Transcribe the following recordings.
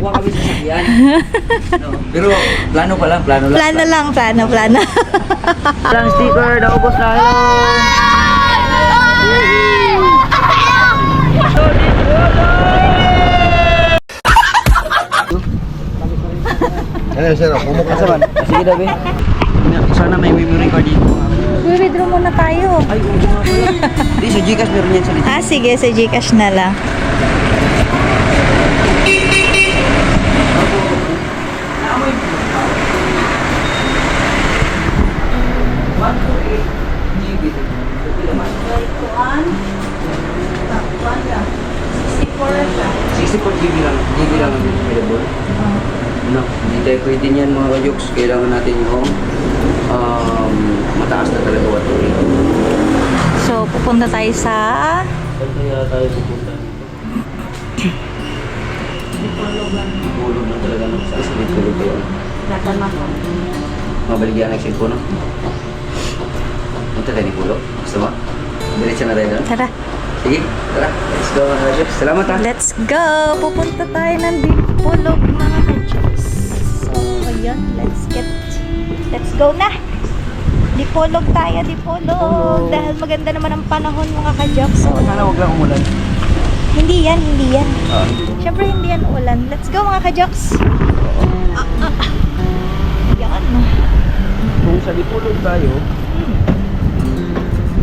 Kuha kami sa sakyan. No, pero plano pa lang, plano lang. Plano. Lang sticker, naubos na. Ano sir, bumuk Asa man? Sige daw, be. Sana may memory card dito. Withdraw muna tayo. Ay, oo nga pala. Di, sa Gcash meron yan sa Gcash. Ah, sige, sa Gcash na lang. GB lang ang available. No, hindi tayo pwede niyan mga kajoks. Kailangan natin yung mataas na talaga water rate. So, pupunta tayo sa... Saan kaya tayo pupunta? Tulog na talaga ng sa aslit. Tulog kayo. Mabaligyan ang cellphone, no? Punta tayo ni Pulo. Gusto mo? Diretso na tayo doon? Tara, Sige, tara. Let's go mga kajoks. Salamat ha. let's go! Pupunta tayo ng Dipolog mga ka-jokes. So, ayun, let's go na! Dipolog tayo, Dipolog! Dahil maganda naman ang panahon mga ka-jokes. So, Sana huwag lang umulan. hindi yan. Ah. Siyempre hindi yan ulan. Let's go mga ka-jokes! Yan. Kung sa Dipolog tayo,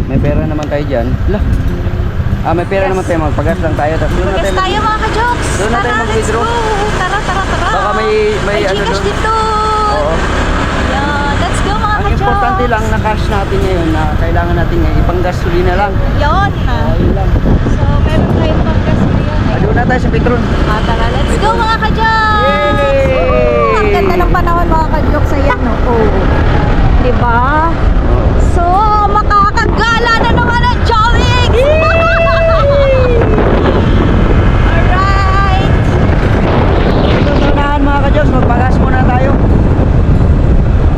may pera naman tayo dyan. Lah. May pera naman tayo. Magpagas lang tayo. Tapos doon na Pagas tayo mga ka-jokes! Doon na tayo Tara, let's mag-withdraw. go! Tara! Baka may May ano Gcash doon. dito! Oo. Yan, let's go mga Ang ka-jokes! importante lang na cash natin ngayon na kailangan natin ngayon ipang-gasolina lang. Yon! Ayun lang. So, meron tayong panggas ngayon. Doon na tayo sa Petron. Tara, let's go mga ka-jokes! Yay! Ang ganda ng panahon mga ka-jokes. Ayan, no? Oh. Diba? So, makakagala na naman ang jogging! Alright! Ito sa unahan mga ka-Diyos, magpagas muna tayo.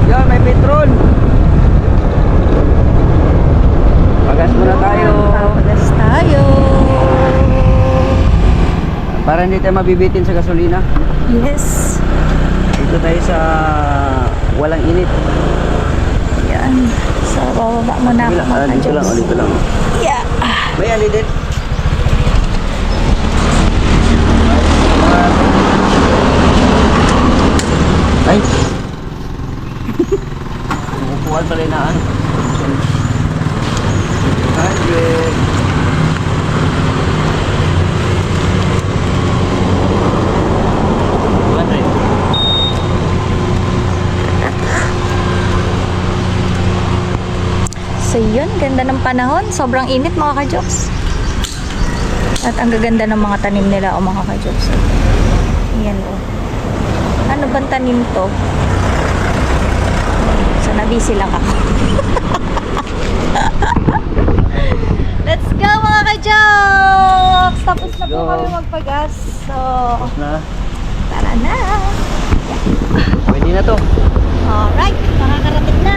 Yan, may Petron. Pagas muna tayo. Pagas tayo. Para hindi tayo mabibitin sa gasolina. Yes. Dito tayo sa walang init. Yan. So, bababa muna ako mga Dito lang, ka-jokes. dito lang. Yeah. May alidit. Ay! Upuan pala inaan. 100. So yun, ganda ng panahon. Sobrang init mga ka-jokes. At ang gaganda ng mga tanim nila o mga ka-jokes. Ayan o. Ano bang tanim to? So nabisi lang ako. Let's go mga ka-jokes! Tapos na po go. kami magpagas. So, Na. tara na! Pwede na to. Alright, makakarating na.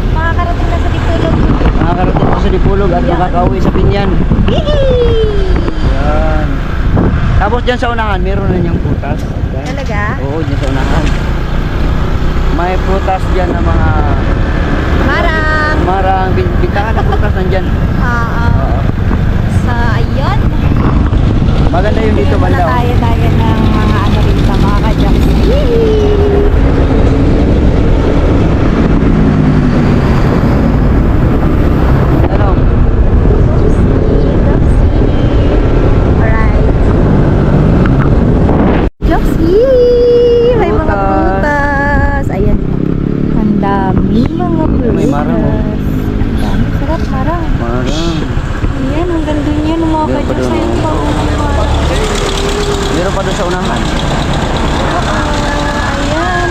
Makakarating na sa Dipolog. Nakakarating ko sa Dipolog at Yan. makakauwi sa Pinyan. Yee! Yan. Tapos dyan sa unahan, meron na niyang prutas. Yan. Talaga? Oo, dyan sa unahan. May prutas dyan na mga Marang! bintangan na prutas nandyan. Oo. Oo. So, ayun. Maganda yung dito Muna banda. tayo ng mga ano rito, mga ka-jokes. Ano? Alright. Jokes! May mga prutas. Ayan. Ang dami mga prutas. May marang, oh. Ang dami. Sarap marang. Marang. Ayan, ang ganda niya ng mga Meron pa ka-jokes. doon, Ayun oh. pa. Meron pa doon sa unahan. Ayan,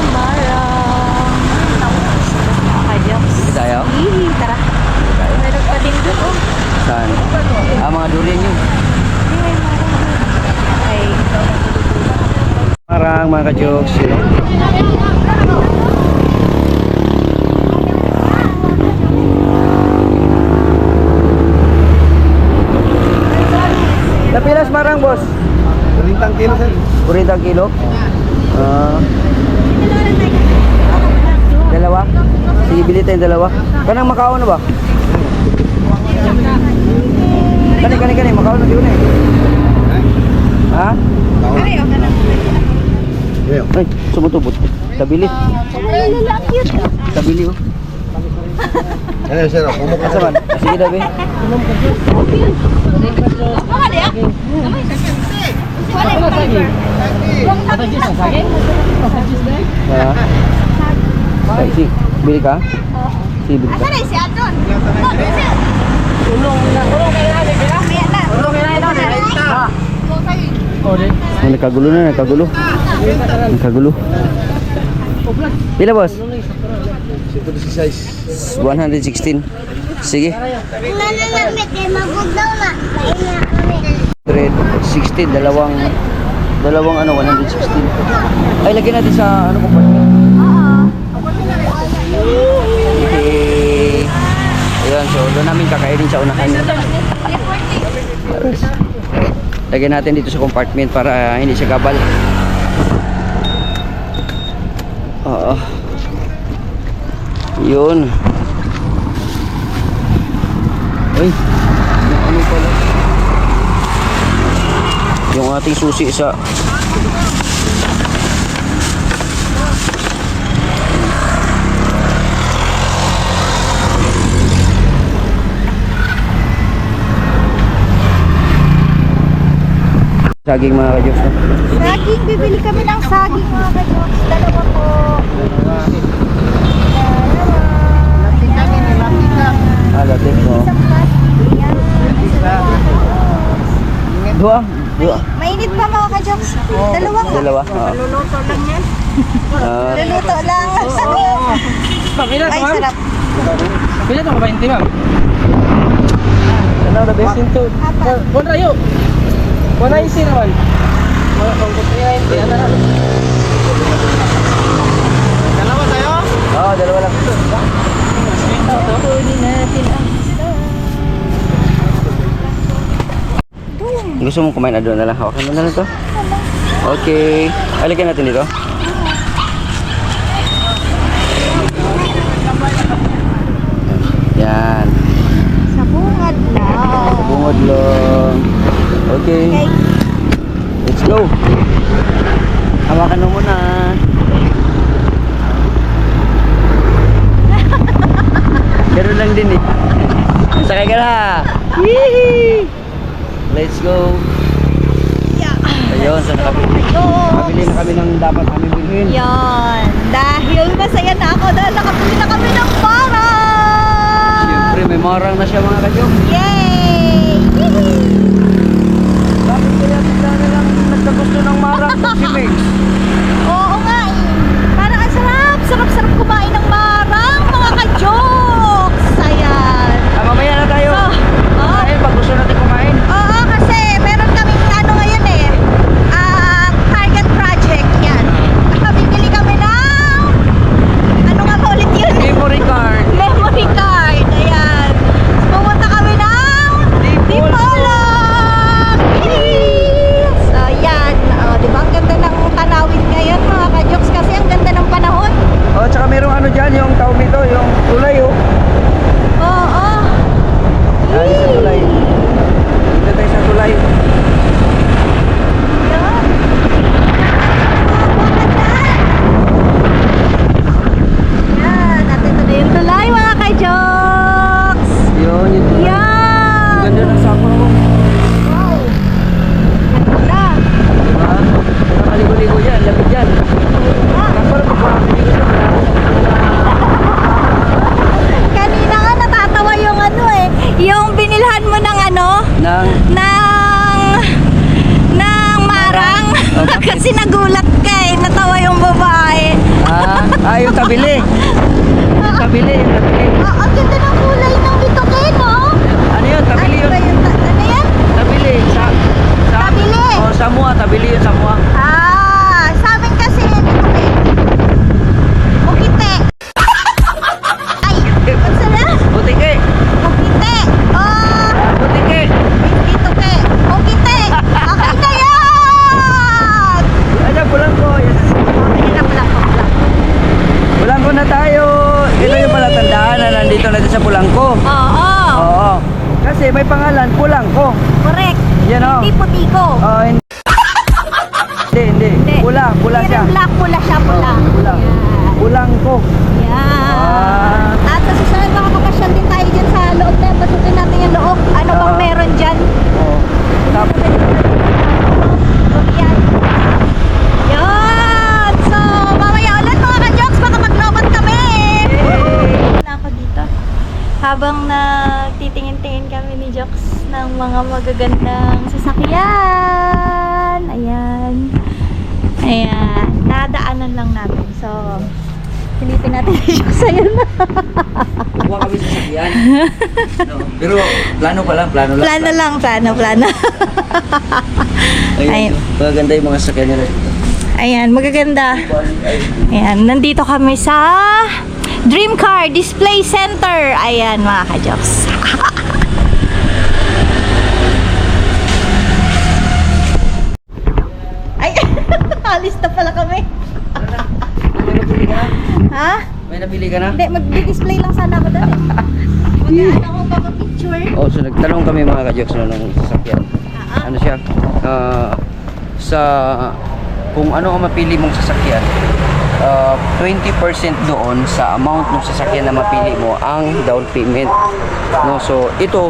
marang. Mga ka-jokes. Sige tayo. Tara. Meron pa din doon. Saan? Mga durian yun. May marang. Ay. Marang mga ka-jokes. Napilas marang boss. 40 kilo sir. 40 kilo? Dalawa? Sige, bili tayong dalawa. Kanang Macau na ba? Kani, Macau na yun eh. Ha? Ayo. Ay, sumutubot. Tabili. Tabili oh. Ayo sir, kumuk Asa man? Sige dabi. Ha? Sige, bili ka? Sige, bili ka. Ay, nakagulo na, nakagulo. Pila boss? 116. 116. Sige. 116, dalawang ano, 116. Ay, lagyan natin sa ano compartment. Okay. Ayan, so doon namin kakainin sa unahan. Lagyan natin dito sa compartment para hindi siya gabal. Oo. Yun. Uy. Ano pala? Yung ating susi sa saging mga kajoks. Saging, bibili kami ng saging mga kajoks. Dalawa po. Latik mo. Isang plastic. Yan. Dua. Mainit pa mga kajoks. Dalawa ka. Dalawa. Luluto lang yan. Luluto lang. Pila Ay, sarap. Pila to ka 20 ma'am? Ano na best? Sinto. Apat. Bon rayo. 190 naman. Wala pang kutsaya hindi ana na. Dalawa tayo? Oo, dalawa lang. Kunin natin ang isa. Gusto mong kumain na doon na lang. Hawakan mo na lang to. Okay. Alikan natin dito. Yan. Sa bungad lang. Bungod lang. Okay. Okay. Let's go. Hawakan mo muna. Ganoon lang din eh. Sakay ka na. Yee! Let's go. Yeah. Ayun, sa nakabili. Nakabili na kami ng dapat kami bilhin. Yan. Dahil masaya na ako dahil nakabili na kami ng parang. Siyempre, may marang na siya mga kadyok. Yay! Bakit kaya bigla na lang nagkagusto ng marang si Meg? Oo nga eh. Parang ang sarap. Sarap-sarap kumain ng marang mga ka-jokes. Ayan. Mamaya na tayo. Dahil pag gusto natin kumain. Oo, kasi meron kaming ano ngayon eh. Target project yan. Bibili kami ng ano nga ba ulit yun? Memory card. Memory card. Ayan. Pumunta kami ng Dipolog. So yan. Di ba ang ganda ng tanawin ngayon mga ka-jokes kasi ang ganda ng panahon. Oh, tsaka merong ano dyan, yung tawag nito, yung tulay oh. Oo. Ay, sa tulay. Dito tayo sa tulay. Yan. Yan. At ito na yung tulay mga ka-jokes. Yun, yung tulay. Yan. Ang ganda ng sapa mo. Wow. Ganda. Diba? Nakaligo-ligo dyan, lapit dyan. Kapag magpapaligo dyan. Kanina nga natatawa yung ano eh. Yung binilhan mo ng ano? Nang, ng marang. Oh, bakit? Kasi nagulat ka eh. Natawa yung babae. yung tabili. Yung tabili, yung tabili. Ang ganda ng kulay ng bituke, no? Ano yun, tabili Ano ba yun. yun? Ano yan? Tabili. Tabili. Oh, Samoa, tabili yun, Samoa. Sa amin kasi bituke. Bukite. Ay, what's that? Butike. Bukite. Butike. Bituke. Bukite. Okay na yan! Hindi. Pula Hindi siya. rin black, pula siya, pula. Pula. Yan. Pulang ko. Yan. At sa susunod makakapasyal din tayo dyan sa loob na. Pasukin natin yung loob. Ano bang meron dyan? Oo. Tapos, Yan. Yan. So, mamaya ulit mga ka-jokes, makapaglobat kami. Wala ako dito. Habang nagtitingin-tingin kami ni Jokes ng mga magagandang sasakyan. Ayan. Ayan. Nadaanan lang natin. So, silipin natin si Jokes. Ayan na. kuha kami sa sakyan. No. Pero plano pa lang, plano lang. Plano. Ayun. Ayun. Magaganda yung mga sakyan nila. Ayan, magaganda. Ayan, nandito kami sa Dream Car Display Center. Ayan, mga ka-jokes. Ay, alis na pala kami. May napili ka na? Ha? May napili ka na? Hindi, mag-display lang sana ako doon eh. Mag-ano ako papapicture. Oh, so nagtanong kami mga ka-jokes na ng sasakyan. Ano siya? Sa kung ano ang mapili mong sasakyan, 20% doon sa amount ng sasakyan na mapili mo ang down payment. No, so ito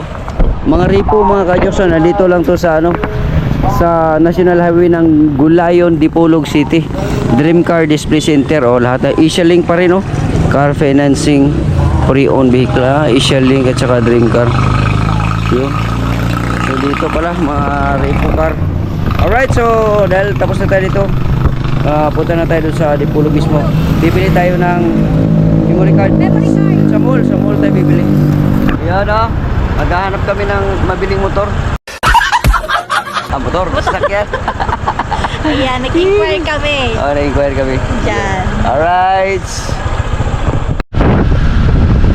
mga repo mga ka-jokes, nandito lang to sa sa National Highway ng Gulayon, Dipolog City. Dream Car Display Center, lahat na Asia Link pa rin, car financing, pre-owned vehicle, Asia Link at saka Dream Car. Yun. So dito pala mga repo car. Alright, so dahil tapos na tayo dito, punta na tayo doon sa Dipolog mismo. Bibili tayo ng memory card. Sa mall tayo bibili. Yan maghahanap kami ng mabiling motor. Motor, sasakyan. Ayan, nag-inquire kami. Na-inquire kami. Diyan. Alright.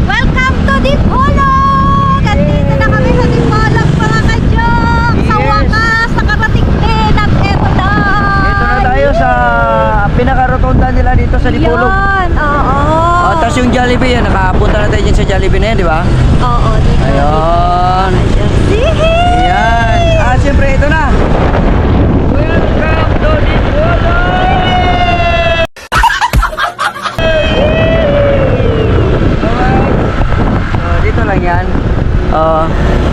Welcome to Dipolog! Andito na kami sa Dipolog mga ka-jokes! Sa Yes. wakas, nakarating din at eto na! Dito na tayo sa pinaka-rotonda nila dito sa Dipolog. Yan, oo. Tapos yung Jollibee, nakapunta na tayo dyan sa Jollibee na yan, di ba? Oo, dito. Ayun. Sihi! Ayan. Siyempre, ito na. Welcome to Dipolog! Dito lang yan.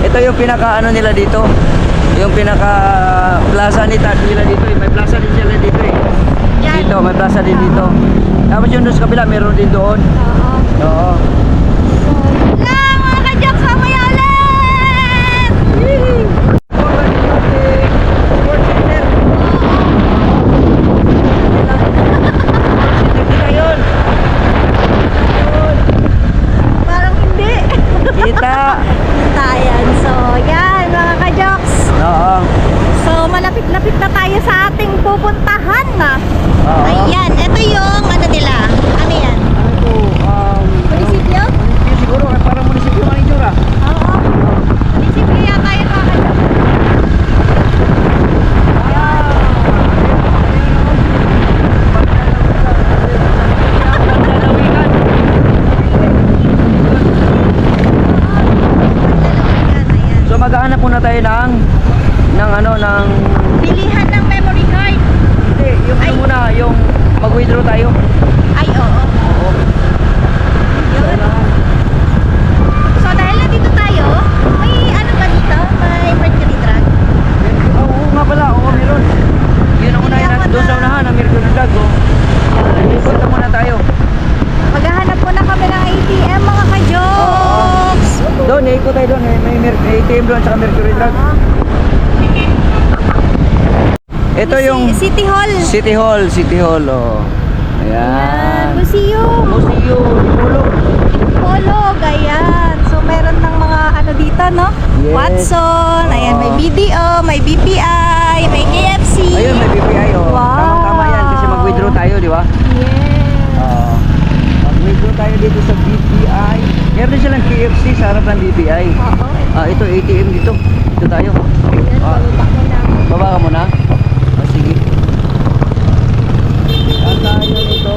Ito yung pinaka nila dito. Yung pinaka plaza nila dito. May plaza din sila dito eh. Yan. Dito, may plaza din dito. Tapos yung doon sa kabila, meron din doon. Oo. Oo. Lang mga ka-jokes, mamaya ulit! Parang hindi. Kita. Tayan. So, yan mga ka-jokes. Oo. So, malapit-lapit na tayo sa ating pupuntahan na. Oo. Ayan, ito yung ano nila. Ano yan? Ano to? Munisipyo? Munisipyo siguro. Parang munisipyo man itsura. Oo. Munisipyo yata yun mga ka-jokes. So maghahanap muna tayo ng Bilihan ng memory card. hindi, yung ano muna, yung mag-withdraw tayo. Ay, oo. Oo. Yun. So, dahil nandito tayo, may ano ba dito? May mercury drug? Oo nga pala, oo meron. Yun ang unahin natin doon sa unahan, ang Mercury Drug. Punta muna tayo. Maghahanap muna kami ng ATM mga ka-jokes. Doon, ikot tayo doon. May ATM doon sa Mercury Drug. Ito yung City Hall. City Hall, oh. Ayan. Museum. Museum, Dipolog. Dipolog, ayan. So, meron ng mga ano dito, no? Yes. Watson, ayan, may BDO, may BPI, may KFC. Ayun, may BPI, oh. Wow. Tama-tama yan kasi mag-withdraw tayo, di ba? Yes. Mag-withdraw tayo dito sa BPI. Meron din silang KFC sa harap ng BPI. Oo. Ito ATM dito. Dito tayo. Baba ka muna. Sige. Saan tayo nito?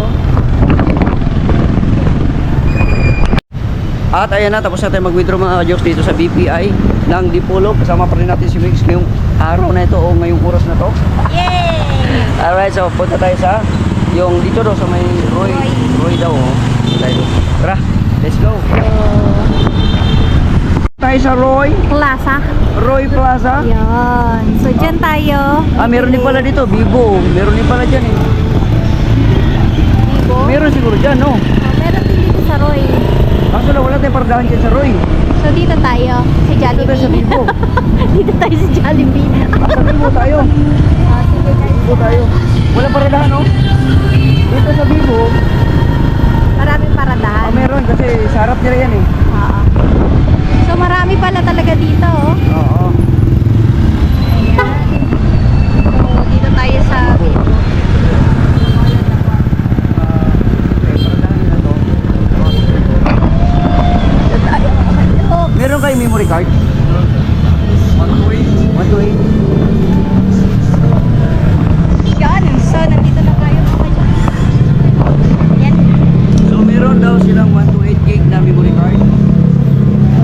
At ayan na, tapos na tayo mag-withdraw mga jokes dito sa BPI ng Dipolog. Kasama pa rin natin si Mix ngayong araw na ito o ngayong oras na to. Yay! Alright, so punta tayo sa yung dito daw sa may Roy. Roy. Roy daw, oh. Tayo. Tara, let's go. Tayo sa Roy. Plaza. Roy Plaza. Yan. So, dyan tayo. Ah, meron din pala dito, Vivo. Meron din pala dyan eh. Vivo. Meron siguro dyan, no? Meron din dito sa Roy. Kaso lang, wala tayong pardahan dyan sa Roy. So, dito tayo. Sa Dito tayo sa Jollibee. Vivo. Dito tayo sa Jollibee. Ah, sa Vivo tayo. Sige guys. Vivo tayo. Wala pardahan, no? Dito sa Vivo, Maraming ah, paradahan. meron kasi sa harap nila yan eh. Oo. So, marami pala talaga dito. Oh. Oo. Ayan. So, dito tayo sa Vivo. Dito tayo. Oh. Meron kayo memory card? 128. Yan. So, nandito na tayo mga dyan. Yan. So meron daw silang 128 gig na memory card.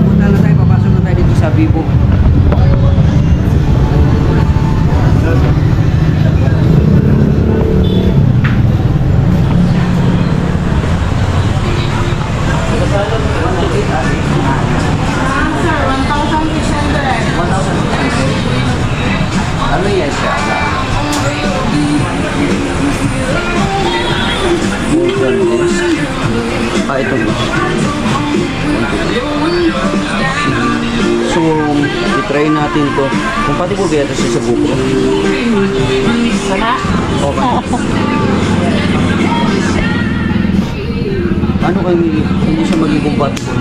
Punta na tayo, papasok na tayo dito sa Vivo. Ano yan siya? Motion disc. Ah, ito. So, i-try natin to. Compatible ba ito sa GoPro? Sana. Okay. Ano kung hindi siya maging compatible?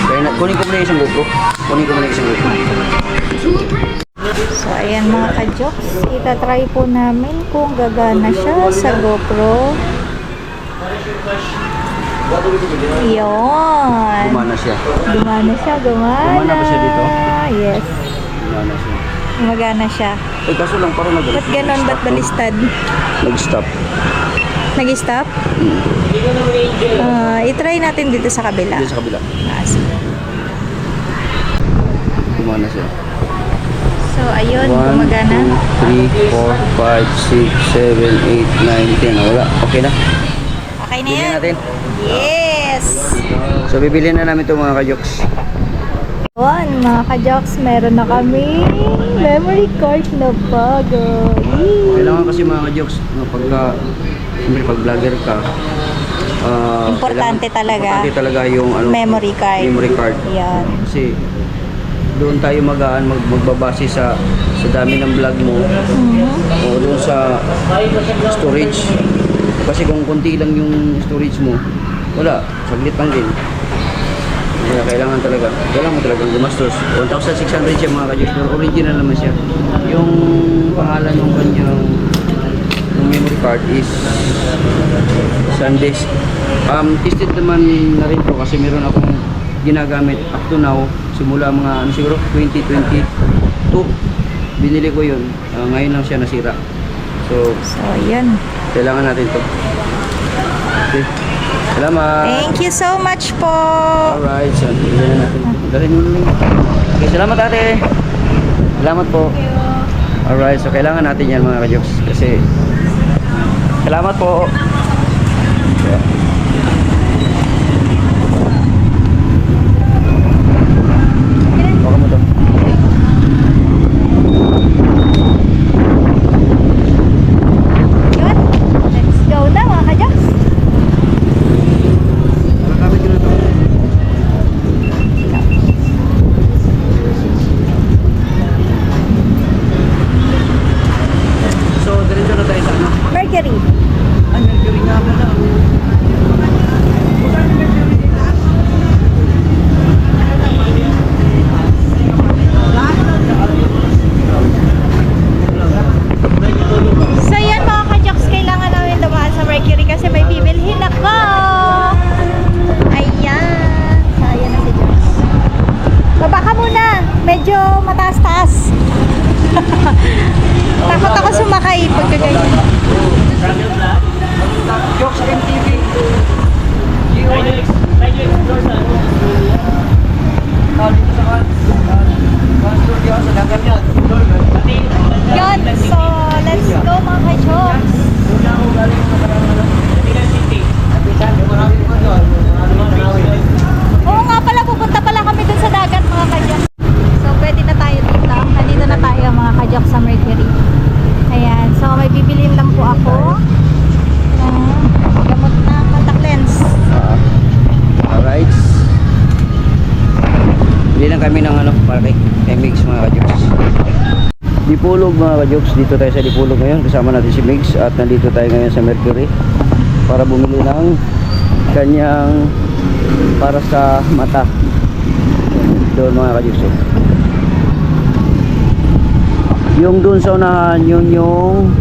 Kaya na, kunin ko muna yung isang GoPro. Kunin ko muna yung isang GoPro. So, ayan mga ka-jokes. Itatry po namin kung gagana siya sa GoPro. Yun. Gumana siya. Gumana siya, gumana. Gumana ba siya dito? Yes. Gumana siya. Gumagana siya. Eh, kaso lang parang Ba't ganon? Ba't balistad? Nag-stop. Nag-stop? I-try natin dito sa kabila. Dito sa kabila. Sige. Gumana siya. So, ayun. 1, Gumagana. 2, 3, 4, 5, 6, 7, 8, 9, 10. Wala. Okay na. Okay na Bilhin yan? natin. Yes! So, bibili na namin ito mga kajoks. Yun, mga ka-jokes, meron na kami memory card na bago. Yee! Kailangan kasi mga kajoks, no, pagka, siyempre pag vlogger ka, Importante talaga. Importante talaga yung ano, Memory card. Memory card. Yan. Kasi doon tayo magbabase sa dami ng vlog mo o doon sa storage. Kasi kung konti lang yung storage mo, wala, saglit lang din. Kaya kailangan mo talagang gumastos. 1,600 siya mga kajoks, pero original naman siya. Yung pangalan ng kanyang memory card is SanDisk. Tested naman na rin po kasi meron akong ginagamit up to now, simula mga siguro 2022 binili ko yun. Ngayon lang siya nasira. So yan. kailangan natin to. Okay, salamat. Thank you so much po. Alright, so bilhin na natin. Dalhin mo na. Okay, salamat ate. Salamat po. Alright, so kailangan natin yan mga kajoks kasi salamat po. Baka mo to. Yun. Let's go na mga ka-jokes. Nakakamit ko na to. So, diretso na tayo sa ano? Mercury. Ay, Mercury nga pala. So yan mga ka-jokes, kailangan namin dumaan sa Mercury kasi may bibilhin ako. Ayan. So ayan na si Jokes. Baba ka muna. Medyo mataas-taas. Takot ako sumakay pagkaganyan. Jokes MTV. Dito sa studio sa dagat yan. Yun, so let's go mga ka-jokes. Oo nga pala, pupunta pala kami dun sa dagat mga ka-jokes. So pwede na tayo dito. Nandito na tayo mga ka-jokes sa Mercury. Ayan, so may bibilin lang po ako ng gamot na contact lens. Alright. Hindi lang kami ng ano, para kay Mix mga ka-jokes. Dipolog mga ka-jokes, dito tayo sa Dipolog ngayon. Kasama natin si Mix at nandito tayo ngayon sa Mercury para bumili ng kanyang para sa mata. Doon mga ka-jokes. Yung doon sa unahan, yun yung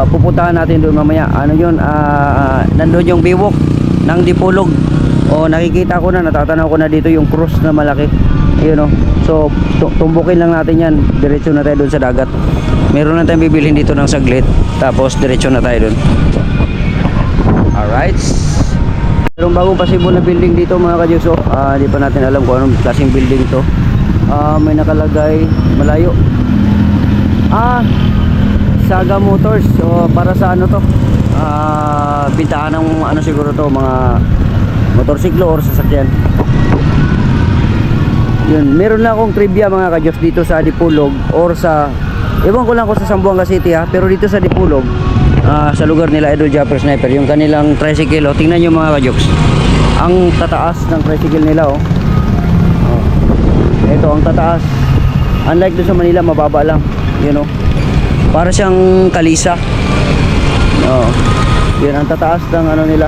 pupuntahan natin doon mamaya. Ano yun? Nandun yung biwok ng Dipolog. O nakikita ko na, natatanaw ko na dito yung cross na malaki. Yun o. So tumbukin lang natin yan. Diretso na tayo doon sa dagat. Meron na tayong bibilhin dito ng saglit. Tapos diretso na tayo doon. Alright. Merong bagong pasibo na building dito mga ka-Diyos. Di pa natin alam kung anong klaseng building to. May nakalagay malayo. Saga Motors. So para sa ano to? Bintahan ng ano siguro to, mga motorsiklo or sasakyan. Yun, meron lang akong trivia mga ka-Diyos dito sa Dipolog or sa, ewan ko lang kung sa Zamboanga City ha, pero dito sa Dipolog, sa lugar nila Idol Japper Sniper, yung kanilang tricycle, tingnan nyo mga ka-Diyos, ang tataas ng tricycle nila ito ang tataas, unlike doon sa Manila mababa lang, you know, para siyang kalisa. Yun ang tataas ng ano nila.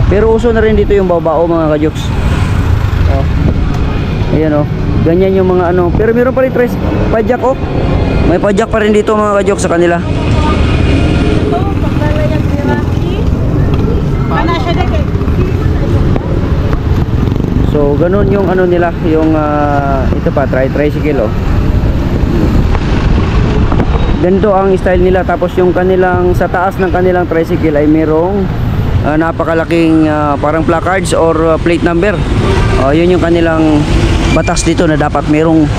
Pero uso na rin dito yung babao mga ka-Jokes. Ayan ganyan yung mga ano. Pero meron pa rin padjak may padjak pa rin dito mga ka-Jokes sa kanila. So ganun yung ano nila, yung ito pa, tricycle ganito ang style nila. Tapos yung kanilang, sa taas ng kanilang tricycle ay merong napakalaking parang placards or plate number. Yun yung kanilang batas dito na dapat merong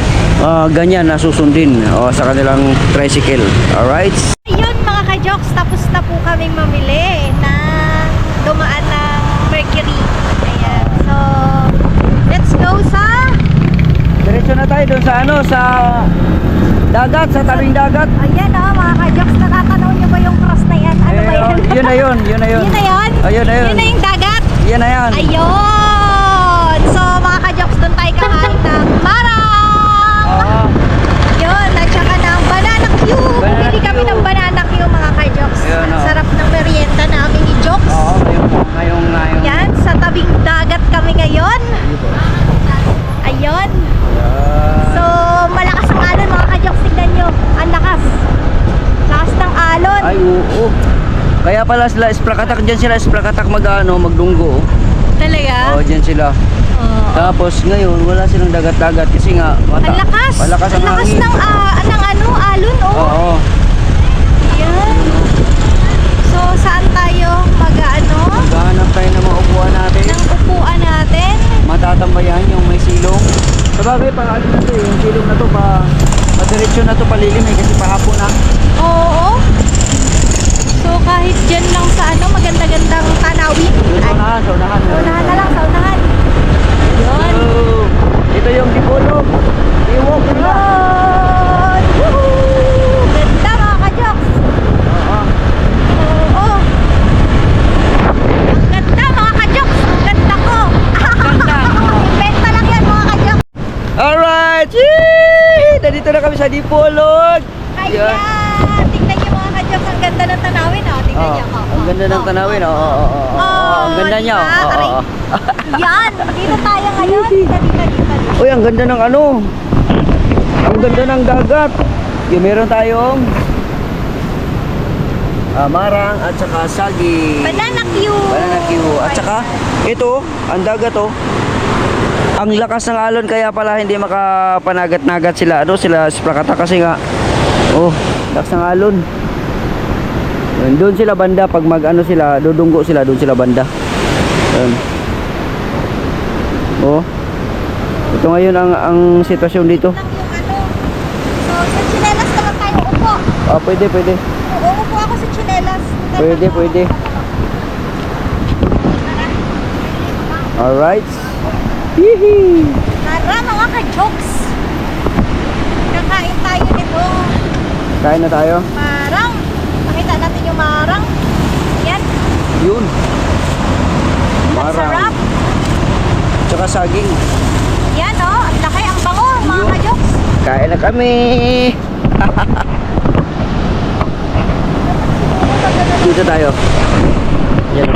ganyan na susundin sa kanilang tricycle. Alright. Ayun mga ka-jokes, tapos na po kaming mamili na dumaan ng Mercury. Ayan. So, let's go sa... Diretso na tayo doon sa ano, sa dagat, sa tabing dagat. Ayan mga ka-jokes, natatanaw nyo ba yung cross na yan? Ano ba yan? Yun na yun, yun na yun. Yun na yun? Yun na yun. Yun na yung dagat? Yan na yan. Ayun! So mga ka-jokes, doon tayo kakain ng marang! Yun, at saka ng banana Q. Bumili kami ng banana Q mga ka-jokes. Yun, Ang sarap ng merienda namin ni Jokes. Ngayong. Yan, sa tabing dagat kami ngayon. Ayun. So, malakas ang alon mga ka-jokes. Tignan nyo, ang lakas. Lakas ng alon. Ay, oo. Kaya pala sila esplakatak, dyan sila esplakatak magdunggo. Talaga? Dyan sila. Tapos ngayon wala silang dagat-dagat kasi nga Ang lakas. malakas ang lakas hangin. ng alon Oo. Yan. So, saan tayo Maghahanap tayo ng mga upuan natin. ng upuan natin? Matatambayan yung may silong. Sabagay pa ano na to yung silong na to madiretso na to palilim kasi pahapon na. Oo. So, kahit dyan lang sa maganda-gandang tanawin. Sa unahan. Unahan na lang, sa unahan. Yun. Ito yung Dipolog. Iwok nila. Yun! Woohoo! Ganda mga ka-jokes! Oo! Ang ganda mga ka-jokes! Ang ganda ko! Inventa lang yan mga ka-jokes! Alright! Yee! Nandito na kami sa Dipolog. Ayan! Tingnan niyo mga ka-jokes, ang ganda ng tanawin tingnan niyo. Ang ganda ng tanawin. Ang ganda niya. diba? Aray. Yan! Dito tayo ngayon. Dito. Uy, ang ganda ng ang ganda ng dagat. Yung meron tayong marang at saka sagi. Banana Q! At saka ito, ang dagat ang lakas ng alon kaya pala hindi makapanagat-nagat sila. Sila Esplakata kasi nga lakas ng alon. Doon sila banda pag sila, dudunggo sila, doon sila banda. Ito ngayon ang sitwasyon dito. Lang yung dito lang tayo upo. Ah, pwede, pwede. Uupo ako sa tsinelas. Pwede, pwede. Alright. Hihi. Tara mga ka-jokes. Kakain tayo nito. Kain na tayo. Marang. Pakita natin yung marang. Yan. Yun. Ang Marang. sarap. Tsaka saging. Yan oh. Ang laki. Ang bango mga Yun. ka-jokes. Kain na kami. Dito tayo. Yan.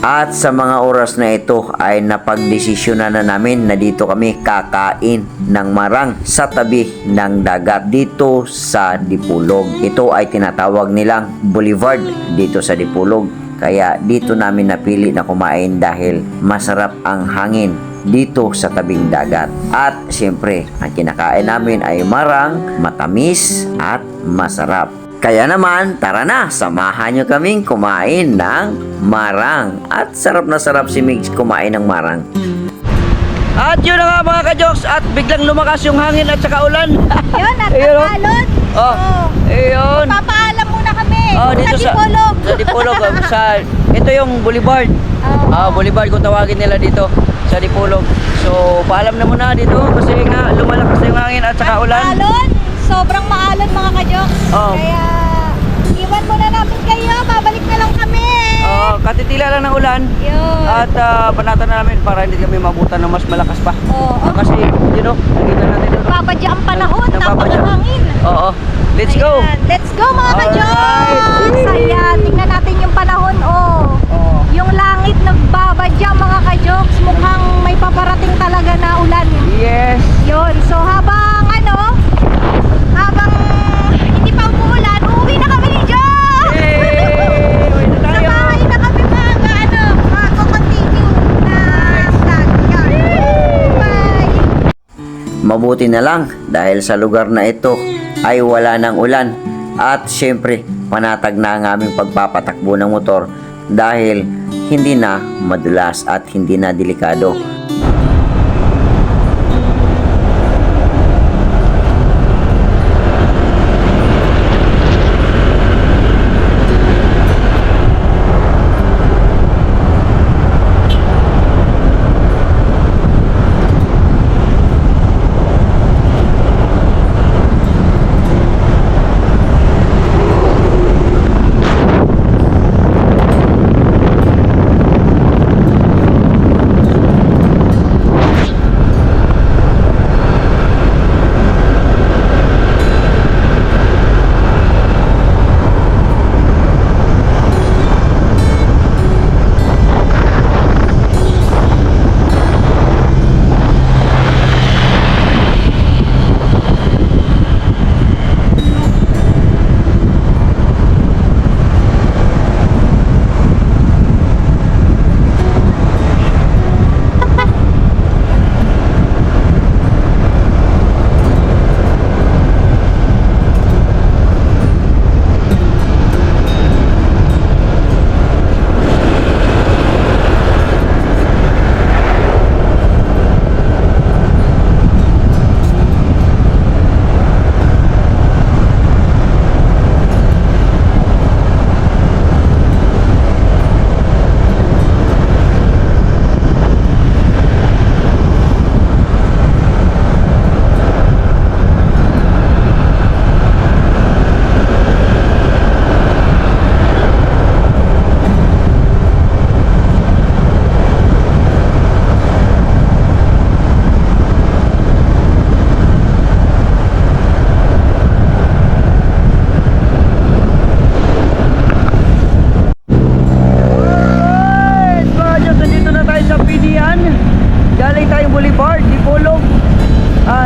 At sa mga oras na ito ay napagdesisyonan na namin na dito kami kakain ng marang sa tabi ng dagat dito sa Dipolog. Ito ay tinatawag nilang Boulevard dito sa Dipolog. Kaya dito namin napili na kumain dahil masarap ang hangin dito sa tabing dagat. At siyempre, ang kinakain namin ay marang, matamis at masarap. Kaya naman, tara na, samahan nyo kaming kumain ng marang. At sarap na sarap si Migs kumain ng marang. At yun na nga mga ka-jokes, at biglang lumakas yung hangin at saka ulan. Yun. At Ayun, oh. alon. Oh, ayun. Papaalam muna kami. Oh, dito sa sa Dipolog. Sa Dipolog, ito yung Boulevard. Boulevard kung tawagin nila dito sa Dipolog. So, paalam na muna dito kasi nga lumalakas na yung hangin at saka ulan. Alon. Sobrang maalon mga ka-jokes. Oh. Kaya iwan muna namin kayo. Babalik na lang kami. Katitila lang ng ulan. Yun. At panatan na namin para hindi kami mabutan ng mas malakas pa. Oo. Kasi, nakita natin ito. Babadya ang panahon. Nababadya. Napakahangin. Oo. Let's go. Ayan. Let's go mga ka-jokes. Alright. Ayan. Tingnan natin yung panahon. Yung langit nagbabadya mga ka-jokes. Mukhang may paparating talaga na ulan. Yes. Yun. So habang hindi pa umuulan, uuwi na kami ni Joe! Yay! Uwi na Sa tayo. bahay na kami mag-continue na vlog. Yan. Bye! Mabuti na lang dahil sa lugar na ito ay wala ng ulan at syempre panatag na ang aming pagpapatakbo ng motor dahil hindi na madulas at hindi na delikado.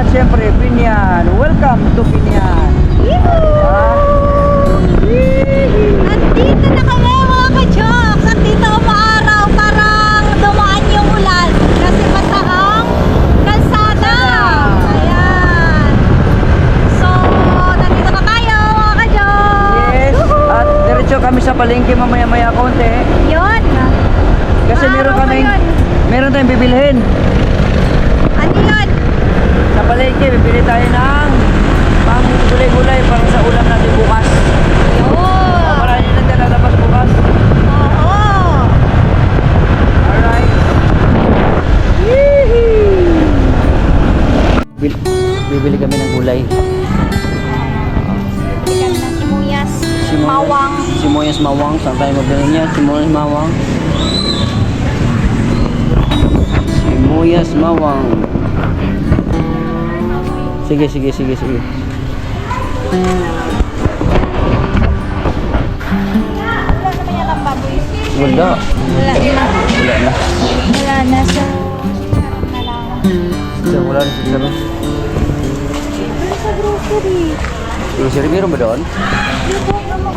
Siyempre, Pinyan. Welcome to Pinyan. Nandito na kami mga ka-jokes. At dito umaaraw, parang dumaan yung ulan. Kasi basta ang kalsada. Ayan. So, nandito na tayo mga ka-jokes. Yes. At diretso kami sa palengke mamaya-maya konti. Yun. Kasi meron tayong bibilhin. Ano yun? Sa palengke, bibili tayo ng pang gulay-gulay para sa Mawang. Sibuyas mawang. Saan tayo mabili niya? Sibuyas mawang. Sibuyas mawang. Sige. Wala naman yan ang baboy. Wala. Wala na. Wala na. Wala na sa harap na lang. Wala na sa sarap. Wala sa grocery. Grocery, meron ba doon? Dito naman.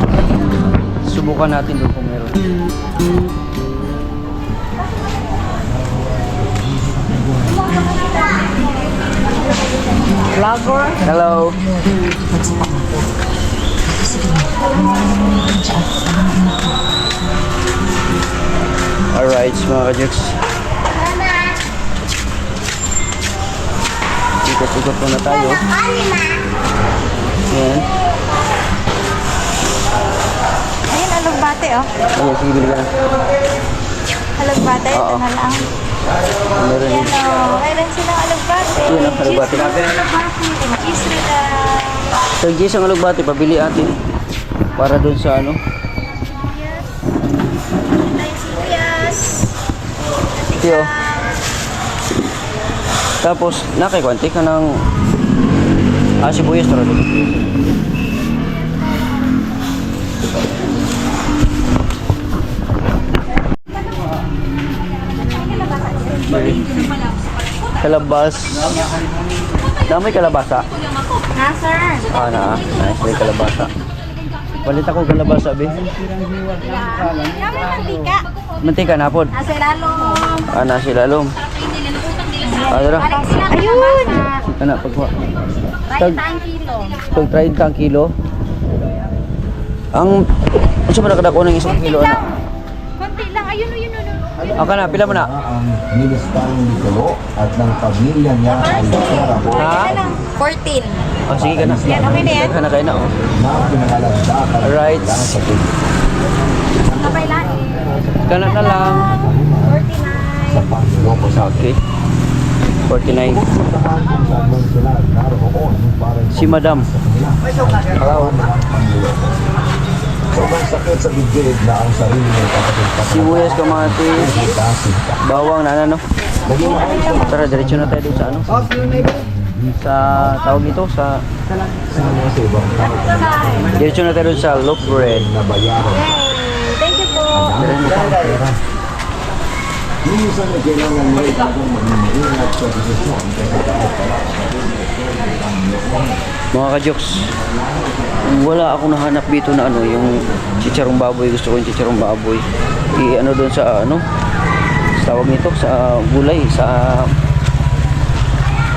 Subukan natin doon kung meron. Vlogger. Hello. Alright, mga kajuks. Ikot-ikot muna tayo. Ayan. Ayun, alugbate oh. Ayan, sige, bili ka na. Alugbate, ito Oo. na lang. Meron Yan din. oh. Mayroon silang alugbate. Yan ang alugbate natin. Cheese rila. So, Jess, ang alugbate, pabili atin. Para doon sa ano. Sibuyas. Tiyo. Tapos, nakikwanti ka ng sibuyas na rin. Kalabas. May kalabasa. Ha, sir? Nice. May kalabasa. Palit ako kalabasa, be. Kami mantika. Mantika na po. Nasa lalong. Nasi lalom. Dara. Ayun! Kana pagkuha. Tag 30 ang kilo. Ang unsa man nakadako ng isang kilo ana? Konti lang. Ayun. Kana pila mo na? Ang ministang Nicolo at ng pamilya niya ay nakarapot Ha? 14. Sige ka na. Yan, okay na yan. Kana kayo na. na pinangalagdakan Alright. sa Sabay lang. Kana na lang. 49. sa Pangiloko sa Okay. 49. Pagkaman sila naroon para Si Madam. Hello. Sobrang sakit sa bibig na ang sarili ng kapatid. Sibuyas, kamatis, bawang na ano. Tara, diretso na tayo doon sa ano. Sa tawag nito sa diretso na tayo doon sa loaf bread. na bayaran. Yay! Thank you po. Minsan na kailangan mo itagong mag-iingat sa desisyon kasi kahit pala Mga ka-jokes, wala akong nahanap dito na ano, yung chicharong baboy. Gusto ko yung chicharong baboy. Ano doon sa ano, sa tawag nito, sa gulay, sa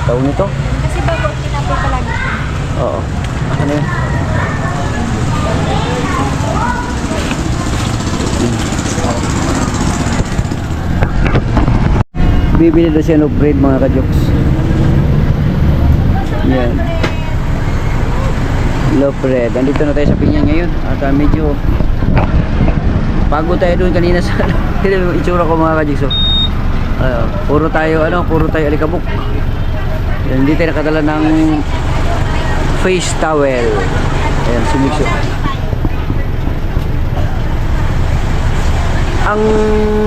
tawag nito. Kasi bago tinapay palagi. Oo. Ano yun? Bibili na siya ng bread, mga ka-jokes. Yan. Loaf bread. Andito na tayo sa Pinyan ngayon. At medyo pagod tayo doon kanina sa itsura ko, mga ka-jokes. Puro tayo alikabok. Yan, hindi tayo nakadala ng face towel. Ayan, sumikso. Ang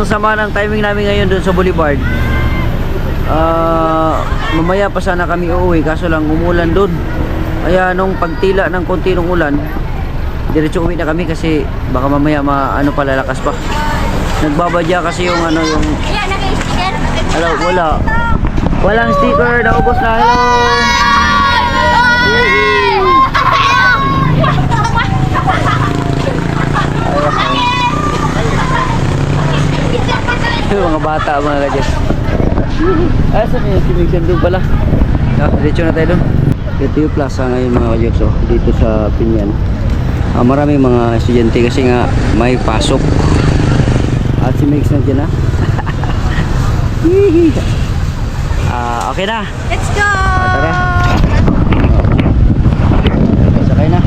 sama ng timing namin ngayon doon sa Boulevard. Mamaya pa sana kami uuwi, kaso lang umulan doon. Kaya nung pagtila ng konti ng ulan, diretso uwi na kami kasi baka mamaya ano pa, lalakas pa. Nagbabadya kasi yung ano yung hello, walang sticker, naubos na. Hello mga bata, mga gadgets. Saan yung simigsan doon pala? Diretso na tayo doon. Ito yung plaza ngayon, mga gadgets. Dito sa Pinyan. Maraming mga estudyante kasi nga may pasok. At si Mix nandiyan na. Okay na. Let's go! Tara. Sakay na.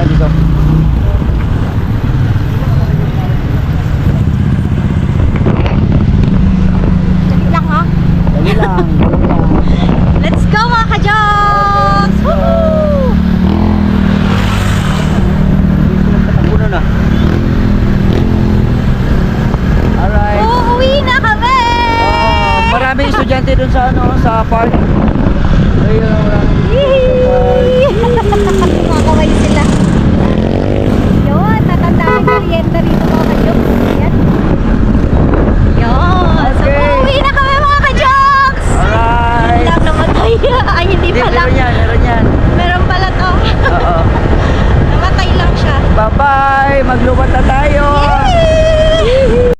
Dito. Dali lang ha. Dali lang. Let's go mga ka-Jogs! Woohoo! park. Ayun, wala. Makakaway sila. Yun, natanda ang merienda rito mga ka-jokes. Ayan. Yun. So, Okay. uuwi na kami mga ka-jokes. Alright. Lang namatay. Ay, hindi Hindi, pala. meron yan. Meron pala to. Oo. Namatay lang siya. Bye-bye. Maglubat na tayo.